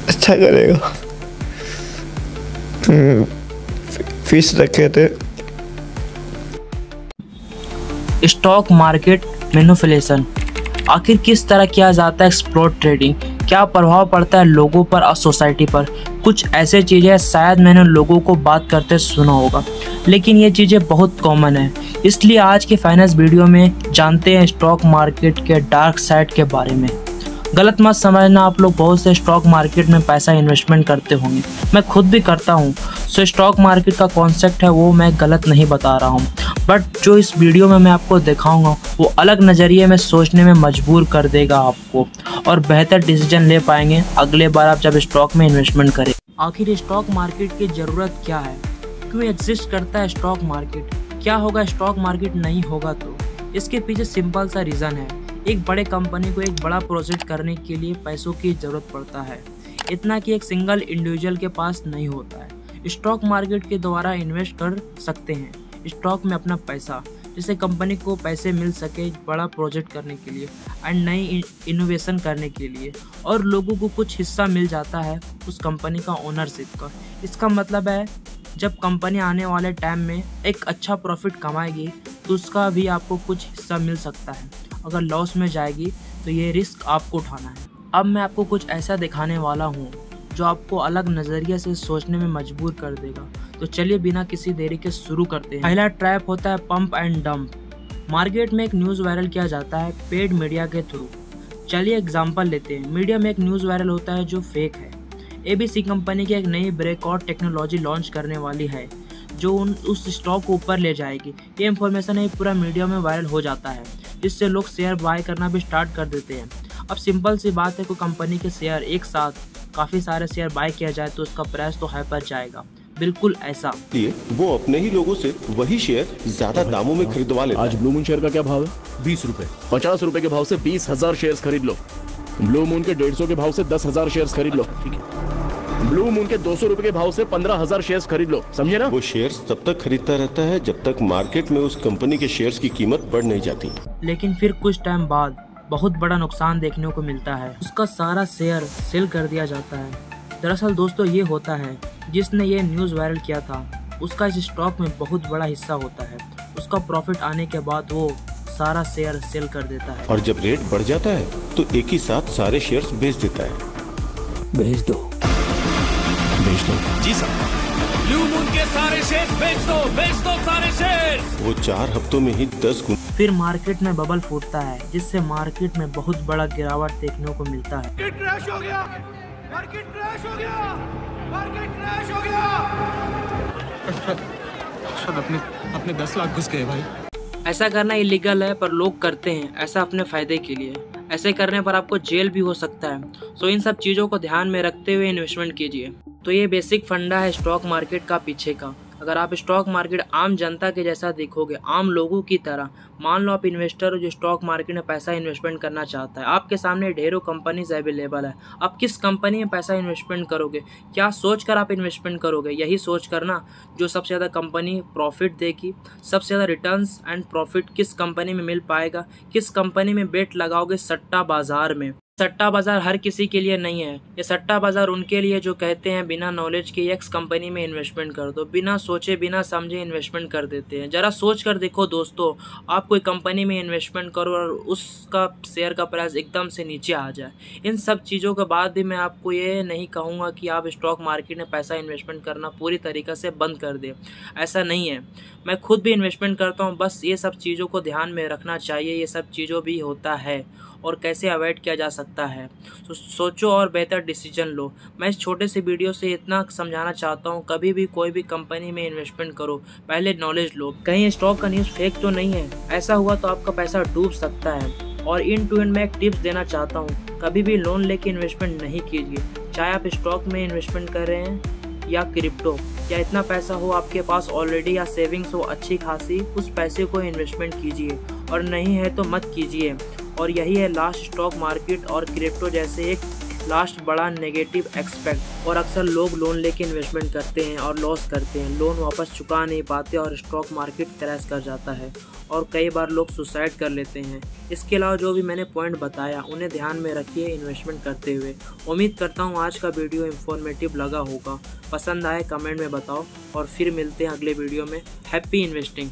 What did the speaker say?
अच्छा करेगा। फीस रखे थे। स्टॉक मार्केट मैनिपुलेशन आखिर किस तरह किया जाता है? एक्सप्लोर ट्रेडिंग क्या प्रभाव पड़ता है लोगों पर और सोसाइटी पर? कुछ ऐसे चीज़ें शायद मैंने लोगों को बात करते सुना होगा, लेकिन ये चीज़ें बहुत कॉमन है। इसलिए आज के फाइनेंस वीडियो में जानते हैं स्टॉक मार्केट के डार्क साइड के बारे में। गलत मत समझना, आप लोग बहुत से स्टॉक मार्केट में पैसा इन्वेस्टमेंट करते होंगे, मैं खुद भी करता हूँ। सो स्टॉक मार्केट का कॉन्सेप्ट है वो मैं गलत नहीं बता रहा हूँ, बट जो इस वीडियो में मैं आपको दिखाऊंगा वो अलग नज़रिए में सोचने में मजबूर कर देगा आपको, और बेहतर डिसीजन ले पाएंगे अगले बार आप जब स्टॉक में इन्वेस्टमेंट करें। आखिर स्टॉक मार्केट की ज़रूरत क्या है? क्यों एग्जिस्ट करता है स्टॉक मार्केट? क्या होगा स्टॉक मार्केट नहीं होगा तो? इसके पीछे सिंपल सा रीज़न है। एक बड़े कंपनी को एक बड़ा प्रोजेक्ट करने के लिए पैसों की ज़रूरत पड़ता है, इतना कि एक सिंगल इंडिविजुअल के पास नहीं होता है। स्टॉक मार्केट के द्वारा इन्वेस्ट कर सकते हैं स्टॉक में अपना पैसा, जिससे कंपनी को पैसे मिल सके बड़ा प्रोजेक्ट करने के लिए एंड नई इनोवेशन करने के लिए, और लोगों को कुछ हिस्सा मिल जाता है उस कंपनी का ओनरशिप का। इसका मतलब है जब कंपनी आने वाले टाइम में एक अच्छा प्रॉफिट कमाएगी तो उसका भी आपको कुछ हिस्सा मिल सकता है। अगर लॉस में जाएगी तो ये रिस्क आपको उठाना है। अब मैं आपको कुछ ऐसा दिखाने वाला हूँ जो आपको अलग नज़रिए से सोचने में मजबूर कर देगा। तो चलिए बिना किसी देरी के शुरू करते हैं। पहला ट्रैप होता है पंप एंड डंप। मार्केट में एक न्यूज़ वायरल किया जाता है पेड मीडिया के थ्रू। चलिए एग्जांपल लेते हैं। मीडिया में एक न्यूज़ वायरल होता है जो फेक है। ABC कंपनी की एक नई ब्रेकआउट टेक्नोलॉजी लॉन्च करने वाली है जो उस स्टॉक को ऊपर ले जाएगी। ये इंफॉर्मेशन है पूरा मीडिया में वायरल हो जाता है, जिससे लोग शेयर बाय करना भी स्टार्ट कर देते हैं। अब सिंपल सी बात है कि कंपनी के शेयर एक साथ काफ़ी सारे शेयर बाय किया जाए तो उसका प्राइस तो हाई पर जाएगा। बिल्कुल ऐसा लिए वो अपने ही लोगों से वही शेयर ज्यादा दामों में खरीदवा लेता है। आज ब्लू मून शेयर का क्या भाव है? 20 रुपए। 50 रुपए के भाव से 20,000 शेयर खरीद लो। ब्लू मून के 150 के भाव से 10,000 शेयर खरीद लो। ब्लू मून के 200 रुपए के भाव से 15,000 शेयर खरीद लो। समझे ना? वो शेयर्स तब तक खरीदता रहता है जब तक मार्केट में उस कंपनी के शेयर्स की कीमत बढ़ नहीं जाती। लेकिन फिर कुछ टाइम बाद बहुत बड़ा नुकसान देखने को मिलता है। उसका सारा शेयर सेल कर दिया जाता है। दरअसल दोस्तों ये होता है जिसने ये न्यूज़ वायरल किया था उसका इस स्टॉक में बहुत बड़ा हिस्सा होता है। उसका प्रॉफिट आने के बाद वो सारा शेयर सेल कर देता है, और जब रेट बढ़ जाता है तो एक ही साथ सारे शेयर्स बेच देता है। भेज दो जी साहब। ब्लू मून के सारे शेयर बेच दो सारे शेयर। वो 4 हफ्तों में ही 10 गुना। फिर मार्केट में बबल फूटता है, जिससे मार्केट में बहुत बड़ा गिरावट देखने को मिलता है। मार्केट क्रैश हो गया। अपने 10 लाख घुस गए भाई। ऐसा करना इलीगल है पर लोग करते हैं ऐसा अपने फायदे के लिए। ऐसे करने पर आपको जेल भी हो सकता है। सो इन सब चीज़ों को ध्यान में रखते हुए इन्वेस्टमेंट कीजिए। तो ये बेसिक फंडा है स्टॉक मार्केट का पीछे का। अगर आप स्टॉक मार्केट आम जनता के जैसा देखोगे, आम लोगों की तरह, मान लो आप इन्वेस्टर हो जो स्टॉक मार्केट में पैसा इन्वेस्टमेंट करना चाहता है, आपके सामने ढेरों कंपनीज अवेलेबल है। आप किस कंपनी में पैसा इन्वेस्टमेंट करोगे? क्या सोच कर आप इन्वेस्टमेंट करोगे? यही सोच करना जो सबसे ज़्यादा कंपनी प्रॉफिट देगी, सबसे ज़्यादा रिटर्न्स एंड प्रॉफिट किस कंपनी में मिल पाएगा, किस कंपनी में बेट लगाओगे सट्टा बाजार में। सट्टा बाजार हर किसी के लिए नहीं है। ये सट्टा बाजार उनके लिए जो कहते हैं बिना नॉलेज के एक्स कंपनी में इन्वेस्टमेंट कर दो, बिना सोचे बिना समझे इन्वेस्टमेंट कर देते हैं। ज़रा सोच कर देखो दोस्तों, आप कोई कंपनी में इन्वेस्टमेंट करो और उसका शेयर का प्राइस एकदम से नीचे आ जाए। इन सब चीज़ों के बाद भी मैं आपको ये नहीं कहूँगा कि आप स्टॉक मार्केट में पैसा इन्वेस्टमेंट करना पूरी तरीक़े से बंद कर दें, ऐसा नहीं है। मैं खुद भी इन्वेस्टमेंट करता हूँ, बस ये सब चीज़ों को ध्यान में रखना चाहिए। ये सब चीज़ों भी होता है और कैसे अवॉइड किया जा सकता है। तो सोचो और बेहतर डिसीजन लो। मैं इस छोटे से वीडियो से इतना समझाना चाहता हूँ, कभी भी कोई भी कंपनी में इन्वेस्टमेंट करो पहले नॉलेज लो, कहीं स्टॉक का न्यूज़ फेक तो नहीं है। ऐसा हुआ तो आपका पैसा डूब सकता है। और इन टू एंड मैं एक टिप्स देना चाहता हूँ, कभी भी लोन लेके इन्वेस्टमेंट नहीं कीजिए। चाहे आप स्टॉक में इन्वेस्टमेंट कर रहे हैं या क्रिप्टो, या इतना पैसा हो आपके पास ऑलरेडी या सेविंग्स हो अच्छी खासी, उस पैसे को इन्वेस्टमेंट कीजिए, और नहीं है तो मत कीजिए। और यही है लास्ट स्टॉक मार्केट और क्रिप्टो जैसे एक लास्ट बड़ा नेगेटिव एक्सपेक्ट, और अक्सर लोग लोन लेके इन्वेस्टमेंट करते हैं और लॉस करते हैं, लोन वापस चुका नहीं पाते और स्टॉक मार्केट क्रैश कर जाता है और कई बार लोग सुसाइड कर लेते हैं। इसके अलावा जो भी मैंने पॉइंट बताया उन्हें ध्यान में रखिए इन्वेस्टमेंट करते हुए। उम्मीद करता हूँ आज का वीडियो इन्फॉर्मेटिव लगा होगा। पसंद आए कमेंट में बताओ और फिर मिलते हैं अगले वीडियो में। Happy investing.